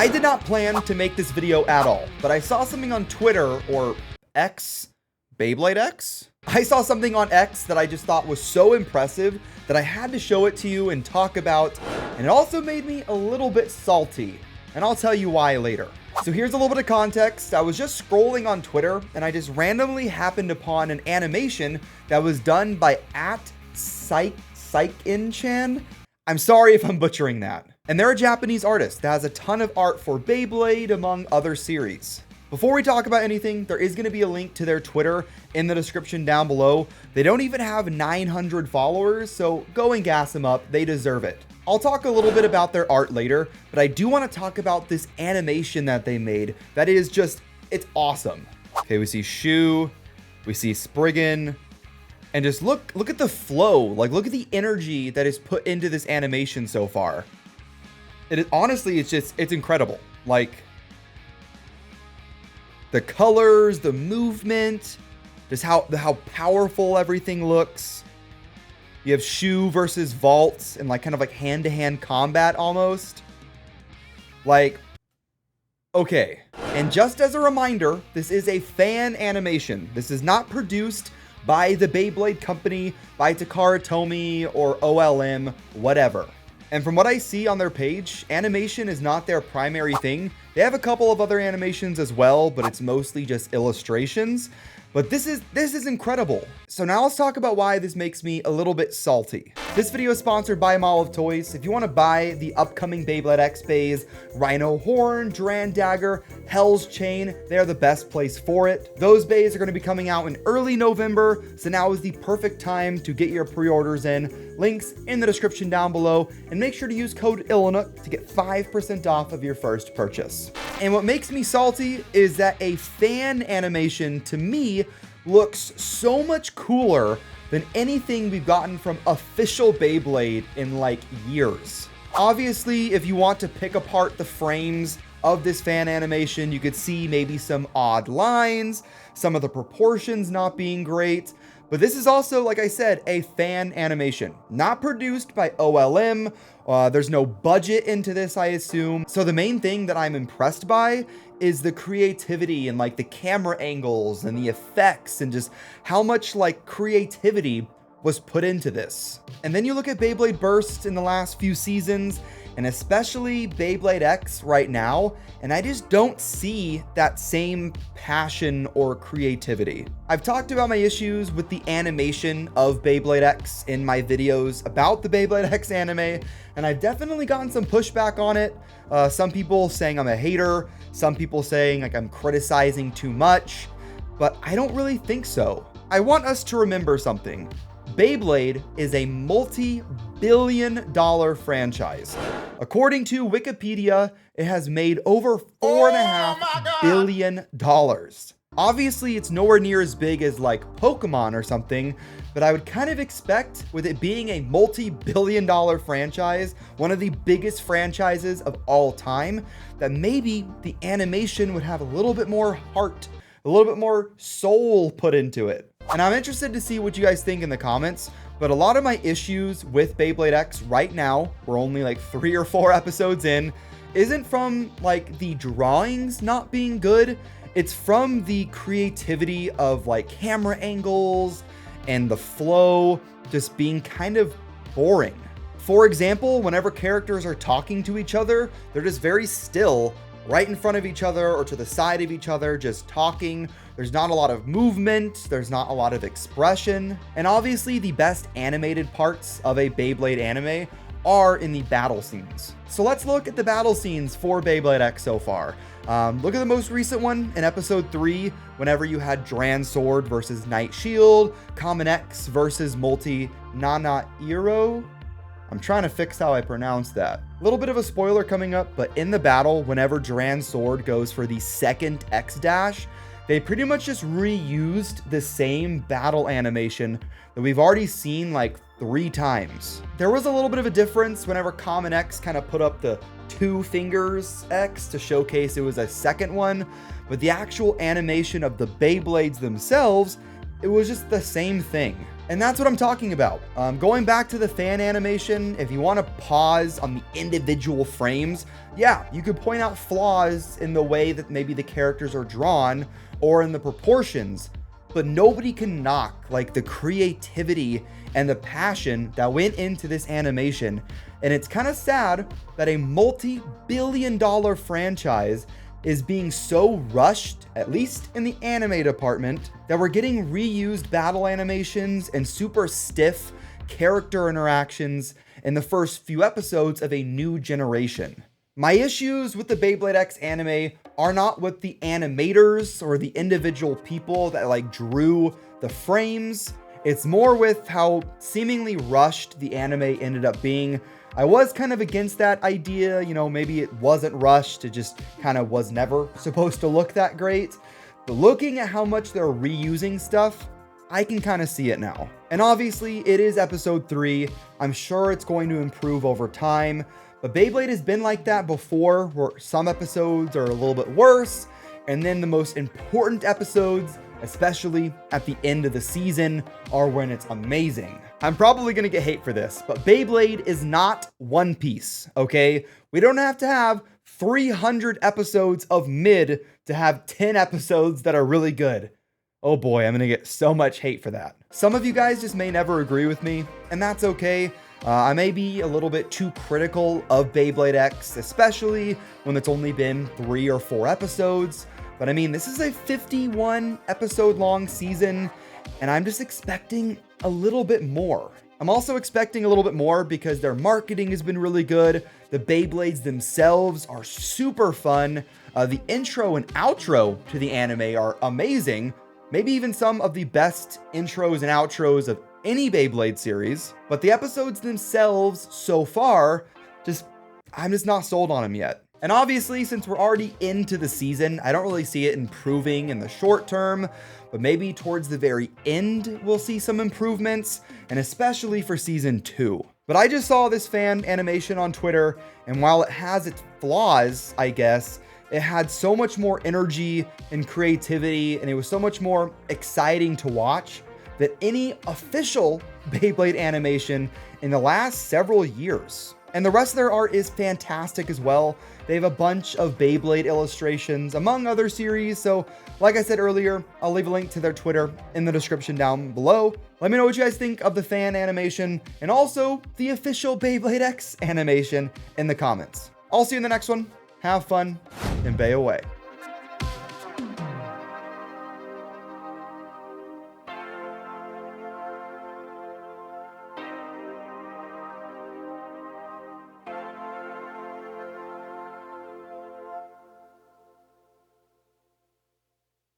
I did not plan to make this video at all, but I saw something on Twitter, or X, Beyblade X? I saw something on X that I just thought was so impressive that I had to show it to you and talk about, and it also made me a little bit salty, and I'll tell you why later. So here's a little bit of context. I was just scrolling on Twitter and I just randomly happened upon an animation that was done by @Psychinchan. I'm sorry if I'm butchering that. And they're a Japanese artist that has a ton of art for Beyblade, among other series. Before we talk about anything, there is going to be a link to their Twitter in the description down below. They don't even have 900 followers, so go and gas them up. They deserve it. I'll talk a little bit about their art later, but I do want to talk about this animation that they made. That is just, it's awesome. Okay, we see Shu, we see Spriggan, and just look at the flow. Like, look at the energy that is put into this animation so far. It is, honestly, it's incredible. Like, the colors, the movement, just how powerful everything looks. You have Shu versus Vault and like kind of like hand-to-hand combat almost. Like, okay. And just as a reminder, this is a fan animation. This is not produced by the Beyblade company, by Takara Tomy or OLM, whatever. And from what I see on their page, animation is not their primary thing. They have a couple of other animations as well, but it's mostly just illustrations. But this is incredible. So now let's talk about why this makes me a little bit salty. This video is sponsored by Mall of Toys. If you want to buy the upcoming Beyblade X bays, Rhino Horn, Duran Dagger, Hell's Chain, they're the best place for it. Those bays are going to be coming out in early November, so now is the perfect time to get your pre-orders in. Links in the description down below, and make sure to use code ilinnuc to get 5% off of your first purchase. And what makes me salty is that a fan animation, to me, looks so much cooler than anything we've gotten from official Beyblade in like years. Obviously, if you want to pick apart the frames of this fan animation, you could see maybe some odd lines, some of the proportions not being great. But this is also, like I said, a fan animation, not produced by OLM. There's no budget into this, I assume. So the main thing that I'm impressed by is the creativity and like the camera angles and the effects and just how much like creativity was put into this. And then you look at Beyblade Burst in the last few seasons, and especially Beyblade X right now, and I just don't see that same passion or creativity. I've talked about my issues with the animation of Beyblade X in my videos about the Beyblade X anime, and I've definitely gotten some pushback on it. Some people saying I'm a hater, some people saying like I'm criticizing too much, but I don't really think so. I want us to remember something. Beyblade is a multi-billion-dollar franchise. According to Wikipedia, it has made over $4.5 billion. Obviously, it's nowhere near as big as like Pokemon or something, but I would kind of expect, with it being a multi-billion-dollar franchise, one of the biggest franchises of all time, that maybe the animation would have a little bit more heart, a little bit more soul put into it. And I'm interested to see what you guys think in the comments, but a lot of my issues with Beyblade X right now, we're only like 3 or 4 episodes in, isn't from like the drawings not being good. It's from the creativity of like camera angles and the flow just being kind of boring. For example, whenever characters are talking to each other, they're just very still, right in front of each other or to the side of each other, just talking. There's not a lot of movement, there's not a lot of expression. And obviously the best animated parts of a Beyblade anime are in the battle scenes. So let's look at the battle scenes for Beyblade X so far. Look at the most recent one in episode 3, whenever you had Dran Sword versus Knight Shield, Common X versus Multi Nanairo. I'm trying to fix how I pronounce that. A little bit of a spoiler coming up, but in the battle, whenever Duran Sword goes for the second X dash, they pretty much just reused the same battle animation that we've already seen like 3 times. There was a little bit of a difference whenever Common X kind of put up the 2 fingers X to showcase it was a second one, but the actual animation of the Beyblades themselves it was just the same thing. And that's what I'm talking about. Going back to the fan animation, if you want to pause on the individual frames, yeah, you could point out flaws in the way that maybe the characters are drawn or in the proportions, but nobody can knock like the creativity and the passion that went into this animation. And it's kind of sad that a multi-billion-dollar franchise is being so rushed, at least in the anime department, that we're getting reused battle animations and super stiff character interactions in the first few episodes of a new generation. My issues with the Beyblade X anime are not with the animators or the individual people that like drew the frames. It's more with how seemingly rushed the anime ended up being. I was kind of against that idea, you know, maybe it wasn't rushed, it just kind of was never supposed to look that great. But looking at how much they're reusing stuff, I can kind of see it now. And obviously, it is episode 3. I'm sure it's going to improve over time. But Beyblade has been like that before, where some episodes are a little bit worse, and then the most important episodes, especially at the end of the season, are when it's amazing. I'm probably gonna get hate for this, but Beyblade is not One Piece, okay? We don't have to have 300 episodes of mid to have 10 episodes that are really good. Oh boy, I'm gonna get so much hate for that. Some of you guys just may never agree with me, and that's okay. I may be a little bit too critical of Beyblade X, especially when it's only been 3 or 4 episodes. But I mean, this is a 51 episode long season, and I'm just expecting a little bit more. I'm also expecting a little bit more because their marketing has been really good. The Beyblades themselves are super fun. The intro and outro to the anime are amazing. Maybe even some of the best intros and outros of any Beyblade series. But the episodes themselves so far, I'm just not sold on them yet. And obviously, since we're already into the season, I don't really see it improving in the short term, but maybe towards the very end, we'll see some improvements, and especially for season 2. But I just saw this fan animation on Twitter, and while it has its flaws, I guess, it had so much more energy and creativity, and it was so much more exciting to watch than any official Beyblade animation in the last several years. And the rest of their art is fantastic as well. They have a bunch of Beyblade illustrations, among other series. So like I said earlier, I'll leave a link to their Twitter in the description down below. Let me know what you guys think of the fan animation and also the official Beyblade X animation in the comments. I'll see you in the next one. Have fun and bay away.